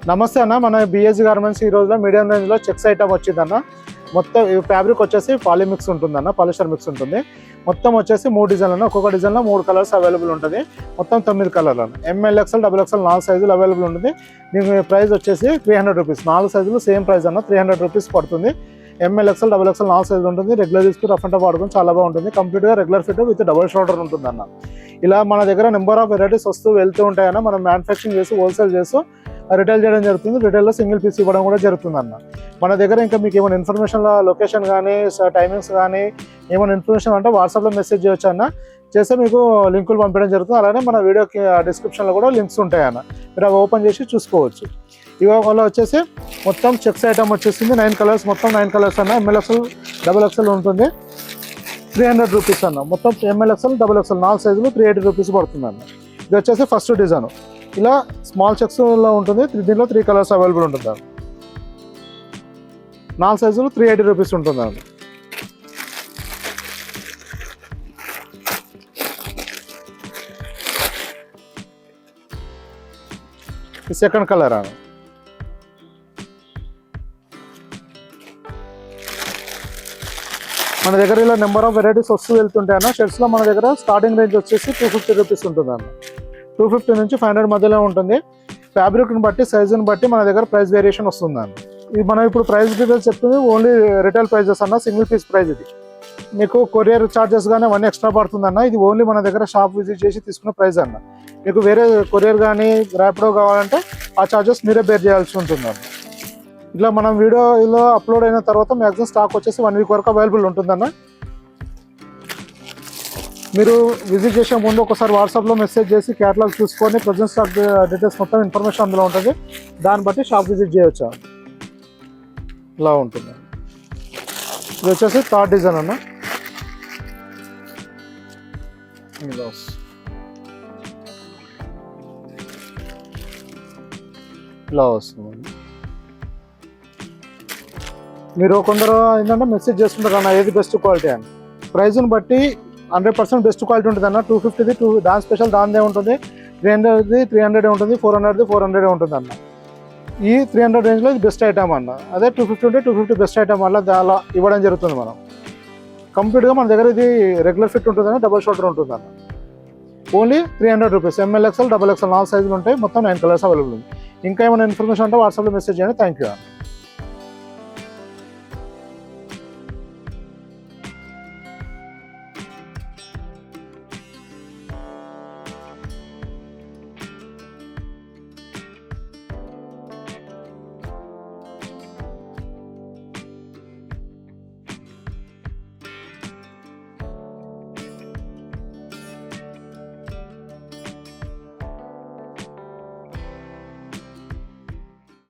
నమస్తే అన్న, మన బిఎస్ గార్మెంట్స్ ఈ రోజులో మీడియం రేంజ్లో చెక్స్ ఐటమ్ వచ్చిందన్న. మొత్తం ఫ్యాబ్రిక్ వచ్చేసి పాలిమిక్స్ ఉంటుందన్న, పాలిస్టర్ మిక్స్ ఉంటుంది. మొత్తం వచ్చేసి 3 డిజైన్లు అన్న. ఒక్కొక్క డిజైన్లో 3 కలర్స్ అవైలబుల్ ఉంటుంది. మొత్తం 9 కలర్లు అన్న. ఎంఎల్ ఎక్స్ఎల్ డబుల్ ఎక్స్ఎల్ 4 సైజులు అవైలబుల్ ఉంటుంది. దీని ప్రైస్ వచ్చేసి 300 రూపీస్. 4 సైజులు సేమ్ ప్రైస్ అన్న, 300 రూపీస్ పడుతుంది. ఎంఎల్ ఎక్స్ఎల్ డబుల్ ఎక్స్ఎల్ 4 సైజులు ఉంటుంది. రెగ్యులర్ తీసుకుని రఫ్ అండ్ టఫ్ వాడుకొని చాలా బాగుంటుంది. కంప్లీట్గా regular fit with double shoulder ఉంటుంది అన్న. ఇలా మన దగ్గర నెంబర్ ఆఫ్ వెరైటీస్ వస్తూ వెళ్తూ ఉంటాయన్న. మనం మ్యానుఫ్యాక్చరింగ్ చేసి హోల్సేల్ చేస్తూ రిటైల్ చేయడం జరుగుతుంది. రిటైల్లో సింగిల్ పీస్ ఇవ్వడం కూడా జరుగుతుంది అన్న. మన దగ్గర ఇంకా మీకు ఏమైనా ఇన్ఫర్మేషన్, లొకేషన్ కానీ టైమింగ్స్ కానీ ఏమైనా ఇన్ఫర్మేషన్ అంటే వాట్సాప్లో మెసేజ్ చేయొచ్చు అన్న. చేస్తే మీకు లింకులు పంపించడం జరుగుతుంది. అలానే మన వీడియోకి డిస్క్రిప్షన్లో కూడా లింక్స్ ఉంటాయన్న, మీరు అవి ఓపెన్ చేసి చూసుకోవచ్చు. ఇవాళ వచ్చేసి మొత్తం చెక్స్ ఐటమ్ వచ్చేసింది. 9 కలర్స్, మొత్తం 9 కలర్స్ అన్న. ఎంఎల్ ఎక్స్ఎల్ డబుల్ ఎక్స్ఎల్ ఉంటుంది. 300 రూపీస్ అన్న. మొత్తం ఎంఎల్ ఎక్స్ఎల్ డబుల్ ఎక్స్ఎల్ 4 సైజులు 380 రూపీస్ పడుతుంది అన్న. ఇది వచ్చేసి ఫస్ట్ డిజైన్. ఇలా స్మాల్ చెక్స్లో ఉంటుంది. దీనిలో 3 కలర్స్ అవైలబుల్ ఉంటుంది. 4 సైజులు 380 రూపీస్ ఉంటుంది అండి. సెకండ్ కలర్ అని మన దగ్గర ఇలా నెంబర్ ఆఫ్ వెరైటీస్ వస్తూ వెళ్తుంటాయి అన్న. షర్ట్స్లో మన దగ్గర స్టార్టింగ్ రేంజ్ వచ్చేసి 250 రూపీస్ ఉంటుంది అన్న. 250 నుంచి 500 మధ్యలో ఉంటుంది. ఫ్యాబ్రిక్ని బట్టి, సైజుని బట్టి మన దగ్గర ప్రైస్ వేరియేషన్ వస్తుందండి. ఇది మనం ఇప్పుడు ప్రైస్ డీటెయిల్స్ చెప్తుంది ఓన్లీ రిటైల్ ప్రైజెస్ అన్న. సింగిల్ పీస్ ప్రైస్ ఇది. మీకు కొరియర్ ఛార్జెస్ కానీ అవన్నీ ఎక్స్ట్రా పడుతుందన్న. ఇది ఓన్లీ మన దగ్గర షాప్ విజిట్ చేసి తీసుకున్న ప్రైస్ అన్న. మీకు వేరే కొరియర్ కానీ ర్యాపిడో కావాలంటే ఆ ఛార్జెస్ మీరే బేర్ చేయాల్సి ఉంటుందన్న. ఇట్లా మనం వీడియోలో అప్లోడ్ అయిన తర్వాత మ్యాక్సిమం స్టాక్ వచ్చేసి 1 వీక్ వరకు అవైలబుల్ ఉంటుందన్న. మీరు విజిట్ చేసే ముందు ఒకసారి వాట్సాప్లో మెసేజ్ చేసి క్యాటలాగ్ చూసుకొని ప్రజెంట్ స్టాక్ డీటెయిల్స్ మొత్తం ఇన్ఫర్మేషన్ అందులో ఉంటుంది. దాన్ని బట్టి షాప్ విజిట్ చేయవచ్చు. ఇలా ఉంటుంది. ఇది వచ్చేసి థర్డ్ డిజైన్ అన్న. ఇలా వస్తుంది. మీరు కొందరు ఏంటంటే మెసేజ్ చేస్తుంటారు అన్న ఏది బెస్ట్ క్వాలిటీ అని. ప్రైజ్ని బట్టి 100% బెస్ట్ క్వాలిటీ ఉంటుంది అన్న. 250ది దాని స్పెషల్ దానిదే ఉంటుంది. 300ది 300 ఉంటుంది. 400ది 400 ఉంటుంది అన్న. ఈ 300 రేంజ్లో ఇది బెస్ట్ ఐటమ్ అన్న. అదే 250 ఉంటే 250 బెస్ట్ ఐటమ్ వల్ల అలా ఇవ్వడం జరుగుతుంది. మనం కంప్లీట్గా మన దగ్గర ఇది రెగ్యులర్ ఫిట్ ఉంటుందని, డబుల్ షోల్డర్ ఉంటుంది అన్న. Only 300 rupees. M L XL double XL 4 సైజులు ఉంటాయి. మొత్తం 9 కలర్స్ అవైలబుల్ ఉంది. ఇంకా ఏమైనా ఇన్ఫర్మేషన్ అంటే వాట్సాప్లో మెసేజ్ చేయండి. Thank you.